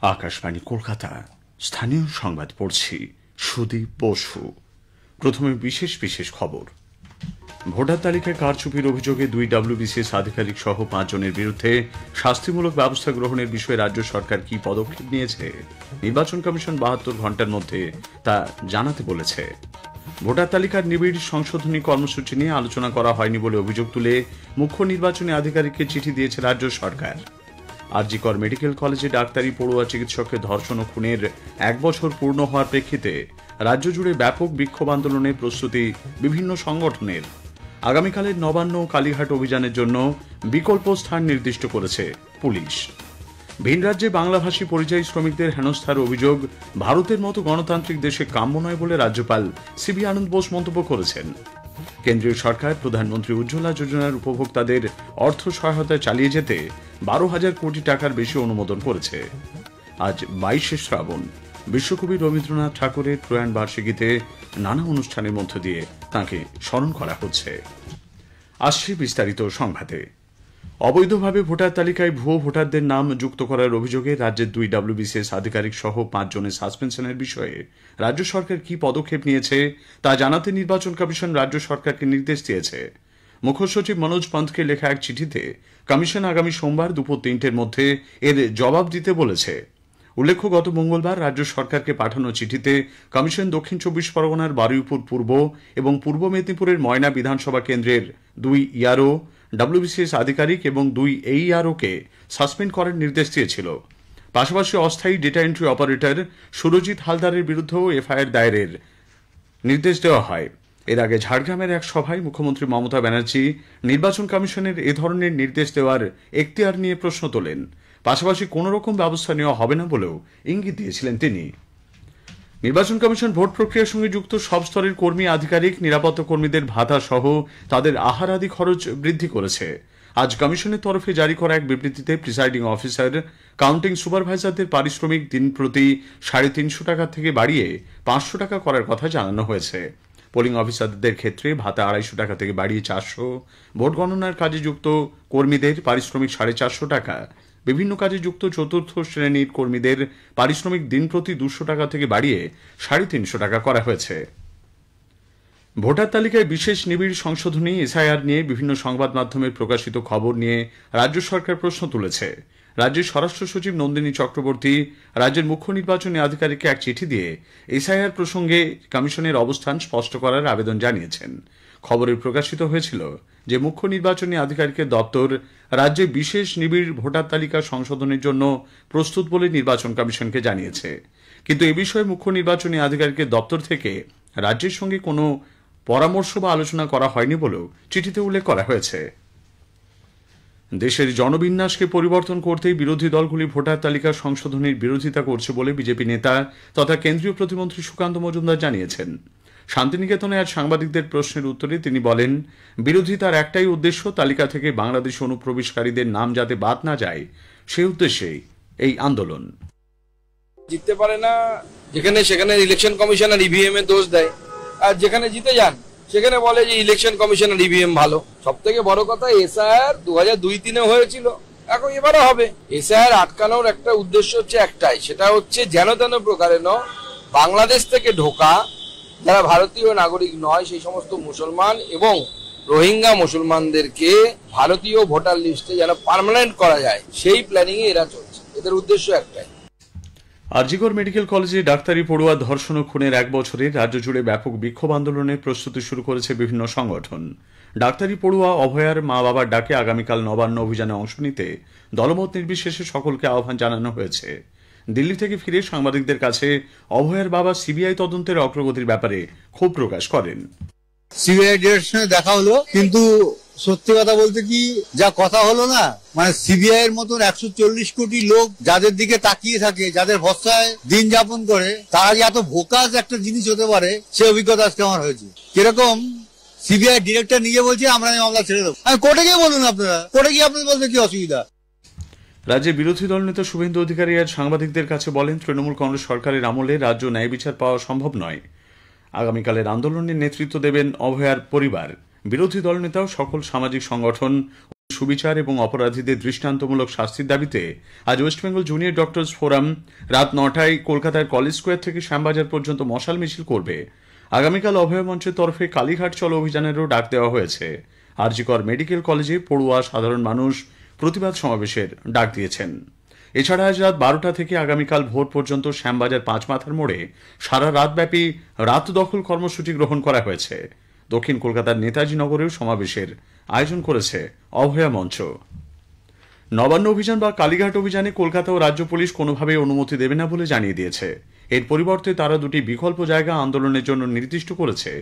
আকাশবাণী কলকাতা স্থানীয় সংবাদ পড়ছি সুদীপ বসু। প্রথমে বিশেষ বিশেষ খবর। ভোটার তালিকায় কারচুপির অভিযোগে 2 WBCS আধিকারিক সহ 5 জনের বিরুদ্ধে শাস্তিমূলক ব্যবস্থা গ্রহণের বিষয়ে রাজ্য সরকার কি পদক্ষেপ নিয়েছে নির্বাচন কমিশন 72 ঘণ্টার মধ্যে তা জানাতে বলেছে। ভোটার তালিকার নিবিড় সংশোধনী কর্মসূচি নিয়ে আলোচনা করা হয়নি বলে অভিযোগ তুলে মুখ্য নির্বাচনী আধিকারিককে চিঠি দিয়েছে রাজ্য সরকার। আরজিকর মেডিকেল কলেজে ডাক্তারি পড়ুয়া চিকিৎসককে ধর্ষণ ও খুনের 1 বছর পূর্ণ হওয়ার প্রেক্ষিতে রাজ্য জুড়ে ব্যাপক বিক্ষোভ আন্দোলনের প্রস্তুতি বিভিন্ন সংগঠনের। আগামীকালের নবান্ন ও কালীঘাট অভিযানের জন্য বিকল্প স্থান নির্দিষ্ট করেছে পুলিশ। ভিন রাজ্যে বাংলাভাষী পরিযায়ী শ্রমিকদের হেনস্থার অভিযোগ ভারতের মতো গণতান্ত্রিক দেশে কাম্য নয় বলে রাজ্যপাল সিবি আনন্দ বোস মন্তব্য করেছেন। কেন্দ্রীয় সরকার প্রধানমন্ত্রী উজ্জ্বলা যোজনার উপভোক্তাদের অর্থ সহায়তা চালিয়ে যেতে 12,000 কোটি টাকার বেশি অনুমোদন করেছে। আজ 22শে শ্রাবণ, বিশ্বকবি রবীন্দ্রনাথ ঠাকুরের প্রয়াণ বার্ষিকীতে নানা অনুষ্ঠানের মধ্য দিয়ে তাঁকে স্মরণ করা হচ্ছে। আসছে বিস্তারিত সংবাদে। অবৈধভাবে ভোটার তালিকায় ভুয়ো ভোটারদের নাম যুক্ত করার অভিযোগে রাজ্যের 2 WBCS আধিকারিক সহ 5 জনের সাসপেনশনের বিষয়ে রাজ্য সরকার কি পদক্ষেপ নিয়েছে তা জানাতে নির্বাচন কমিশন রাজ্য সরকারকে নির্দেশ দিয়েছে। মুখ্য সচিব মনোজ পন্থকে লেখা এক চিঠিতে কমিশন আগামী সোমবার দুপুর 3টের মধ্যে এর জবাব দিতে বলেছে। উল্লেখ্য, গত মঙ্গলবার রাজ্য সরকারকে পাঠানো চিঠিতে কমিশন দক্ষিণ 24 পরগনার বারুইপুর পূর্ব এবং পূর্ব মেদিনীপুরের ময়না বিধানসভা কেন্দ্রের 2 ইআরও, WBCS আধিকারিক এবং 2 AERO-কে সাসপেন্ড করার নির্দেশ দিয়েছিল। পাশাপাশি অস্থায়ী ডেটা এন্ট্রি অপারেটর সুরজিৎ হালদারের বিরুদ্ধেও এফআইআর দায়েরের নির্দেশ দেওয়া হয়। এর আগে ঝাড়গ্রামের এক সভায় মুখ্যমন্ত্রী মমতা ব্যানার্জি নির্বাচন কমিশনের এ ধরনের নির্দেশ দেওয়ার এখতিয়ার নিয়ে প্রশ্ন তোলেন। পাশাপাশি কোনো রকম ব্যবস্থা নেওয়া হবে না বলেও ইঙ্গিত দিয়েছিলেন তিনি। নির্বাচন কমিশন ভোট প্রক্রিয়ার সঙ্গে যুক্ত সব স্তরের কর্মী, আধিকারিক, নিরাপত্তা কর্মীদের ভাতা সহ তাদের আহার আদি খরচ বৃদ্ধি করেছে। আজ কমিশনের তরফে জারি করা এক বিবৃতিতে প্রিসাইডিং অফিসার, কাউন্টিং সুপারভাইজারদের পারিশ্রমিক দিন প্রতি 350 টাকা থেকে বাড়িয়ে 500 টাকা করার কথা জানানো হয়েছে। পোলিং অফিসারদের ক্ষেত্রে ভাতা 250 টাকা থেকে বাড়িয়ে 400, ভোট গণনার কাজে যুক্ত কর্মীদের পারিশ্রমিক 450 টাকা, বিভিন্ন কাজে যুক্ত চতুর্থ শ্রেণীর কর্মীদের পারিশ্রমিক দিন প্রতি 200 টাকা থেকে বাড়িয়ে 350 টাকা করা হয়েছে। ভোটার তালিকায় বিশেষ নিবিড় সংশোধনী এসআইআর নিয়ে বিভিন্ন সংবাদ মাধ্যমে প্রকাশিত খবর নিয়ে রাজ্য সরকার প্রশ্ন তুলেছে। রাজ্যের স্বরাষ্ট্র সচিব নন্দিনী চক্রবর্তী রাজ্যের মুখ্য নির্বাচনী আধিকারিককে এক চিঠি দিয়ে এসআইআর প্রসঙ্গে কমিশনের অবস্থান স্পষ্ট করার আবেদন জানিয়েছেন। খবরে প্রকাশিত হয়েছিল যে মুখ্য নির্বাচনী আধিকারিকের দপ্তর রাজ্যে বিশেষ নিবিড় ভোটার তালিকা সংশোধনের জন্য প্রস্তুত বলে নির্বাচন কমিশনকে জানিয়েছে। কিন্তু এ বিষয়ে মুখ্য নির্বাচনী আধিকারিকের দপ্তর থেকে রাজ্যের সঙ্গে কোনো পরামর্শ বা আলোচনা করা হয়নি বলেও চিঠিতে উল্লেখ করা হয়েছে। দেশের জনবিন্যাসকে পরিবর্তন করতেই বিরোধী দলগুলি ভোটার তালিকা সংশোধনের বিরোধিতা করছে বলে বিজেপি নেতা তথা কেন্দ্রীয় প্রতিমন্ত্রী সুকান্ত মজুমদার জানিয়েছেন। শান্তিনিকেতনে আজ সাংবাদিকদের প্রশ্নের উত্তরে তিনি বলেন, বিরোধিতার একটাই উদ্দেশ্য, তালিকা থেকে বাংলাদেশ অনুপ্রবেশকারীদের নাম যাতে বাদ না যায় সেই উদ্দেশ্যেই এই আন্দোলন। জিততে পারে না যেখানে সেখানে ইলেকশন কমিশনার ইভিএম এ দোষ দেয়, আর যেখানে জিতে যান সেখানে বলে যে ইলেকশন কমিশনার ইভিএম ভালো। সব থেকে বড় কথা, এসআইআর 2002-3 হয়েছিল, এখন এবারও হবে। এসআইআর আটকানোর একটা উদ্দেশ্য হচ্ছে একটাই, সেটা হচ্ছে যেন তেন প্রকারে বাংলাদেশ থেকে ঢোকা যারা ভারতীয় নাগরিক নয় সেই সমস্ত মুসলমান এবং রোহিঙ্গা মুসলমানদেরকে ভারতীয় ভোটার লিস্টে যেন পার্মানেন্ট করা যায়, সেই প্ল্যানিং এ এরা চলছে। এদের উদ্দেশ্য একটাই। আরজিকর মেডিকেল কলেজে ডাক্তারি পড়ুয়া ধর্ষণ ও খুনের 1 বছরে রাজ্য জুড়ে ব্যাপক বিক্ষোভ আন্দোলনের প্রস্তুতি শুরু করেছে বিভিন্ন সংগঠন। ডাক্তারি পড়ুয়া অভয়ার মা বাবার ডাকে আগামীকাল নবান্ন অভিযানে অংশ নিতে দলমত নির্বিশেষে সকলকে আহ্বান জানানো হয়েছে। দিল্লি থেকে ফিরে সাংবাদিকদের কাছে অভয়ার বাবা সিবিআই তদন্তের অগ্রগতির ব্যাপারে ক্ষোভ প্রকাশ করেন। সিবিআই ডিরেকশনে দেখা হলো, কিন্তু সত্যি কথা বলতে কি যা কথা হলো না, মানে সিবিআই এর মতন 140 কোটি লোক যাদের দিকে তাকিয়ে থাকে, যাদের ভরসায় দিন যাপন করে, তারা যে এত ভোকাস একটা জিনিস হতে পারে সে অভিজ্ঞতা আজকে আমার হয়েছে। কিরকম সিবিআই ডিরেক্টর নিজে বলছে আমরা মামলা ছেড়ে দেবো। কোর্টে গিয়ে বলুন, আপনারা কোর্টে গিয়ে আপনাদের বলতে কি অসুবিধা। রাজ্যে বিরোধী দল নেতা শুভেন্দু অধিকারী আজ সাংবাদিকদের কাছে বলেন, তৃণমূল কংগ্রেস সরকারের আমলে রাজ্য ন্যায় বিচার পাওয়া সম্ভব নয়। আগামীকালের আন্দোলনের নেতৃত্ব দেবেন অভয়ার পরিবার। বিরোধী দল নেতাও সকল সামাজিক সংগঠন সুবিচার এবং অপরাধীদের দৃষ্টান্তমূলক শাস্তির দাবিতে আজ ওয়েস্টবেঙ্গল জুনিয়র ডক্টরস ফোরাম রাত 9টায় কলকাতার কলেজ স্কোয়ার থেকে শ্যামবাজার পর্যন্ত মশাল মিছিল করবে। আগামীকাল অভয় মঞ্চের তরফে কালীঘাট চলো অভিযানেরও ডাক দেওয়া হয়েছে। আরজিকর মেডিকেল কলেজে পড়ুয়া সাধারণ মানুষ প্রতিবাদ সমাবেশের ডাক দিয়েছেন। এছাড়া আজ রাত 12টা থেকে আগামীকাল ভোর পর্যন্ত শ্যামবাজার 5 মাথার মোড়ে সারা রাতব্যাপী রাত দখল কর্মসূচি গ্রহণ করা হয়েছে। দক্ষিণ কলকাতার নেতাজি নগরেও সমাবেশের আয়োজন করেছে অভয়া মঞ্চ। নবান্ন অভিযান বা কালীঘাট অভিযানে কলকাতা ও রাজ্য পুলিশ কোনোভাবেই অনুমতি দেবে না বলে জানিয়ে দিয়েছে। এর পরিবর্তে তারা দুটি বিকল্প জায়গা আন্দোলনের জন্য নির্দিষ্ট করেছে।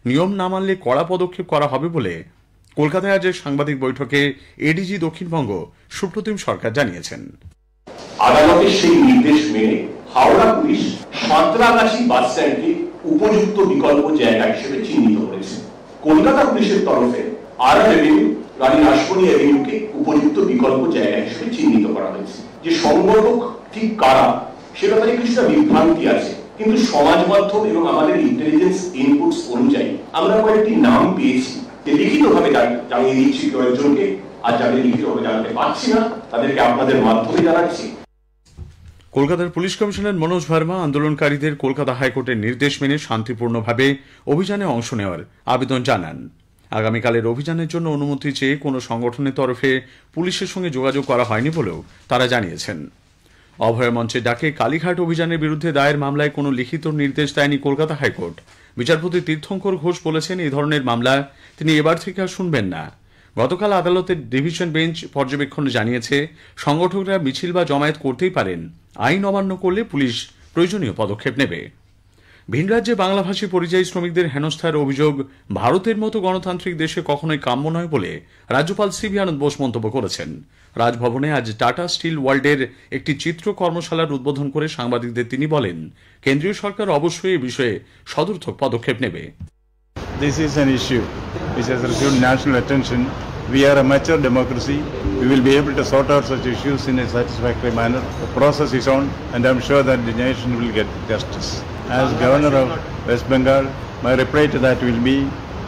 নিয়ম না মানলে কড়া পদক্ষেপ করা হবে বলে কলকাতায় আজ সাংবাদিক বৈঠকে এডিজি দক্ষিণবঙ্গ সুপ্রতিম সরকার জানিয়েছেন। আদালতের সেই নির্দেশ মেনে হাওড়া পুলিশ সাঁতরাগাছি বাস স্ট্যান্ডকে উপযুক্ত বিকল্প জায়গা হিসেবে চিহ্নিত করেছে। কলকাতা পুলিশের তরফে আরআর এভিনিউ, রানী রাসমণি এভিনিউকে উপযুক্ত বিকল্প জায়গা হিসেবে চিহ্নিত করা হয়েছে। যে সংগঠক ঠিক কারা সে ব্যাপারে কিছুটা বিভ্রান্তি আছে, কিন্তু সমাজ মাধ্যম এবং আমাদের ইন্টেলিজেন্স ইনপুটস অনুযায়ী আমরা কয়েকটি নাম পেয়েছি, যে লিখিতভাবে জানিয়ে দিচ্ছি কয়েকজনকে, আর যাদের লিখিতভাবে জানাতে পারছি না তাদেরকে আপনাদের মাধ্যমে জানাচ্ছি। কলকাতার পুলিশ কমিশনার মনোজ ভার্মা আন্দোলনকারীদের কলকাতা হাইকোর্টের নির্দেশ মেনে শান্তিপূর্ণভাবে অভিযানে অংশ নেওয়ার আবেদন জানান। আগামীকালের অভিযানের জন্য অনুমতি চেয়ে কোনো সংগঠনের তরফে পুলিশের সঙ্গে যোগাযোগ করা হয়নি বলেও তারা জানিয়েছেন। অভয় মঞ্চের ডাকে কালীঘাট অভিযানের বিরুদ্ধে দায়ের মামলায় কোনো লিখিত নির্দেশ দেয়নি কলকাতা হাইকোর্ট। বিচারপতি তীর্থঙ্কর ঘোষ বলেছেন, এই ধরনের মামলা তিনি এবার থেকে আর শুনবেন না। গতকাল আদালতের ডিভিশন বেঞ্চ পর্যবেক্ষণে জানিয়েছে, সংগঠকরা মিছিল বা জমায়েত করতেই পারেন, আইন অমান্য করলে পুলিশ প্রয়োজনীয় পদক্ষেপ নেবে। ভিন রাজ্যে বাংলাভাষী পরিযায়ী শ্রমিকদের হেনস্থার অভিযোগ ভারতের মতো গণতান্ত্রিক দেশে কখনোই কাম্য নয় বলে রাজ্যপাল সিভি আনন্দ বোস মন্তব্য করেছেন। রাজভবনে আজ টাটা স্টিল ওয়ার্ল্ডের একটি চিত্র কর্মশালার উদ্বোধন করে সাংবাদিকদের তিনি বলেন, কেন্দ্রীয় সরকার অবশ্যই এ বিষয়ে সদর্থক পদক্ষেপ নেবে। This is an issue which has received national attention. We are a mature democracy. We will be able to sort out such issues in a satisfactory manner. The process is on, and I am sure that the nation will get justice. As Governor of West Bengal, my reply to that will be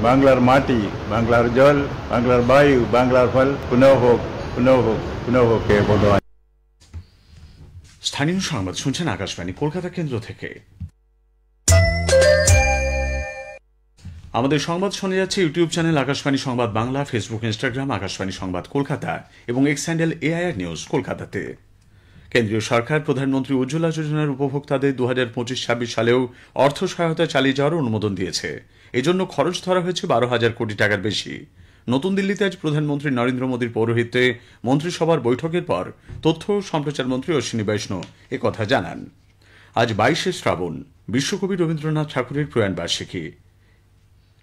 Banglar Mati, Banglar Jal, Banglar Bayu, Banglar Phal, Puno Hok, Puno Hok, Puno Hok ke Bodhwai. স্থানীয় সংবাদ শুনছেন আকাশবাণী কলকাতা কেন্দ্র থেকে। আমাদের সংবাদ শোনা যাচ্ছে YouTube channel Akashvani সংবাদ বাংলা, ফেসবুক, ইনস্টাগ্রাম আকাশবাণী সংবাদ কলকাতা এবং এক্স হ্যান্ডেল এআইআর নিউজ কলকাতাতে। কেন্দ্রীয় সরকার প্রধানমন্ত্রী উজ্জ্বলা যোজনার উপভোক্তাদের 2025-26 সালেও অর্থ সহায়তা চালিয়ে যাওয়ার অনুমোদন দিয়েছে। এজন্য খরচ ধরা হয়েছে 12,000 কোটি টাকার বেশি। নতুন দিল্লিতে আজ প্রধানমন্ত্রী নরেন্দ্র মোদীর পৌরোহিত্যে মন্ত্রিসভার বৈঠকের পর তথ্য ও সম্প্রচার মন্ত্রী অশ্বিনী বৈষ্ণব একথা জানান। আজ 22শে শ্রাবণ, বিশ্বকবি রবীন্দ্রনাথ ঠাকুরের প্রয়াণবার্ষিকী।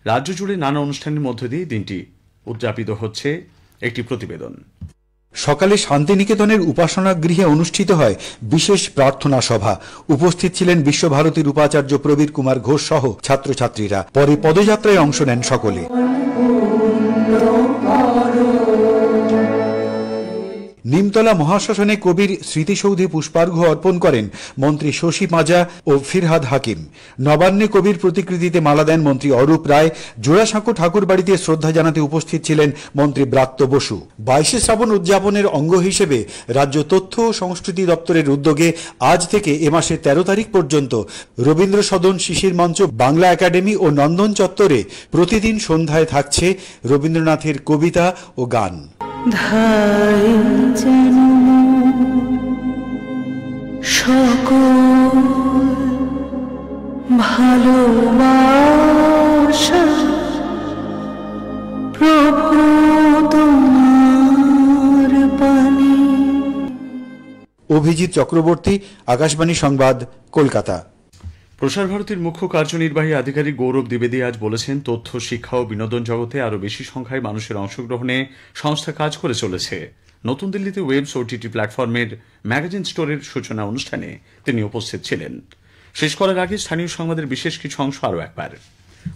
রাজ্য জুড়ে নানা অনুষ্ঠানের মধ্য দিয়ে দিনটি উদযাপিত হচ্ছে। একটি প্রতিবেদন। সকালে শান্তিনিকেতনের উপাসনা গৃহে অনুষ্ঠিত হয় বিশেষ প্রার্থনা সভা। উপস্থিত ছিলেন বিশ্বভারতীর উপাচার্য প্রবীর কুমার ঘোষ সহ ছাত্রছাত্রীরা। পরে পদযাত্রায় অংশ নেন সকলে। নিমতলা মহাশ্মশানে কবির স্মৃতিসৌধে পুষ্পার্ঘ্য অর্পণ করেন মন্ত্রী শশী মাজা ও ফিরহাদ হাকিম। নবান্নে কবির প্রতিকৃতিতে মালা দেন মন্ত্রী অরূপ রায়। জোড়াসাঁকো ঠাকুরবাড়িতে শ্রদ্ধা জানাতে উপস্থিত ছিলেন মন্ত্রী ব্রাত্য বসু। 22শে শ্রাবণ উদযাপনের অঙ্গ হিসেবে রাজ্য তথ্য ও সংস্কৃতি দপ্তরের উদ্যোগে আজ থেকে এ মাসের 13 তারিখ পর্যন্ত রবীন্দ্র সদন, শিশির মঞ্চ, বাংলা একাডেমি ও নন্দন চত্বরে প্রতিদিন সন্ধ্যায় থাকছে রবীন্দ্রনাথের কবিতা ও গান। ধায় যেন সকল ভালোবাসা প্রভু তোমার পানে। অভিজিৎ চক্রবর্তী, আকাশবাণী সংবাদ, কলকাতা। প্রসার ভারতীর মুখ্য কার্যনির্বাহী আধিকারিক গৌরব দ্বিবেদী আজ বলেছেন, তথ্য, শিক্ষা ও বিনোদন জগতে আরও বেশি সংখ্যায় মানুষের অংশগ্রহণে সংস্থা কাজ করে চলেছে। নতুন দিল্লিতে ওয়েবস ওটিটি প্ল্যাটফর্মের ম্যাগাজিন স্টোরের সূচনা অনুষ্ঠানে তিনি উপস্থিত ছিলেন। শেষ করার আগে স্থানীয় সংবাদের বিশেষ কিছু অংশ আরও একবার।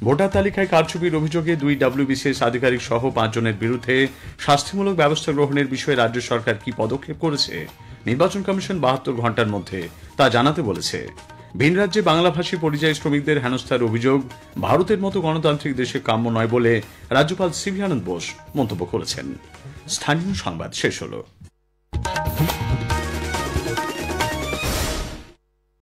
ভোটার তালিকায় কারচুপির অভিযোগে 2 WBCS আধিকারিক সহ 5 জনের বিরুদ্ধে শাস্তিমূলক ব্যবস্থা গ্রহণের বিষয়ে রাজ্য সরকার কি পদক্ষেপ করেছে নির্বাচন কমিশন 72 ঘণ্টার মধ্যে তা জানাতে বলেছে। ভিন রাজ্যে বাংলাভাষী পরিযায়ী শ্রমিকদের হেনস্থার অভিযোগ ভারতের মতো গণতান্ত্রিক দেশে কাম্য নয় বলে রাজ্যপাল সিভি আনন্দ বোস মন্তব্য করেছেন। স্থানীয় সংবাদ শেষ হলো।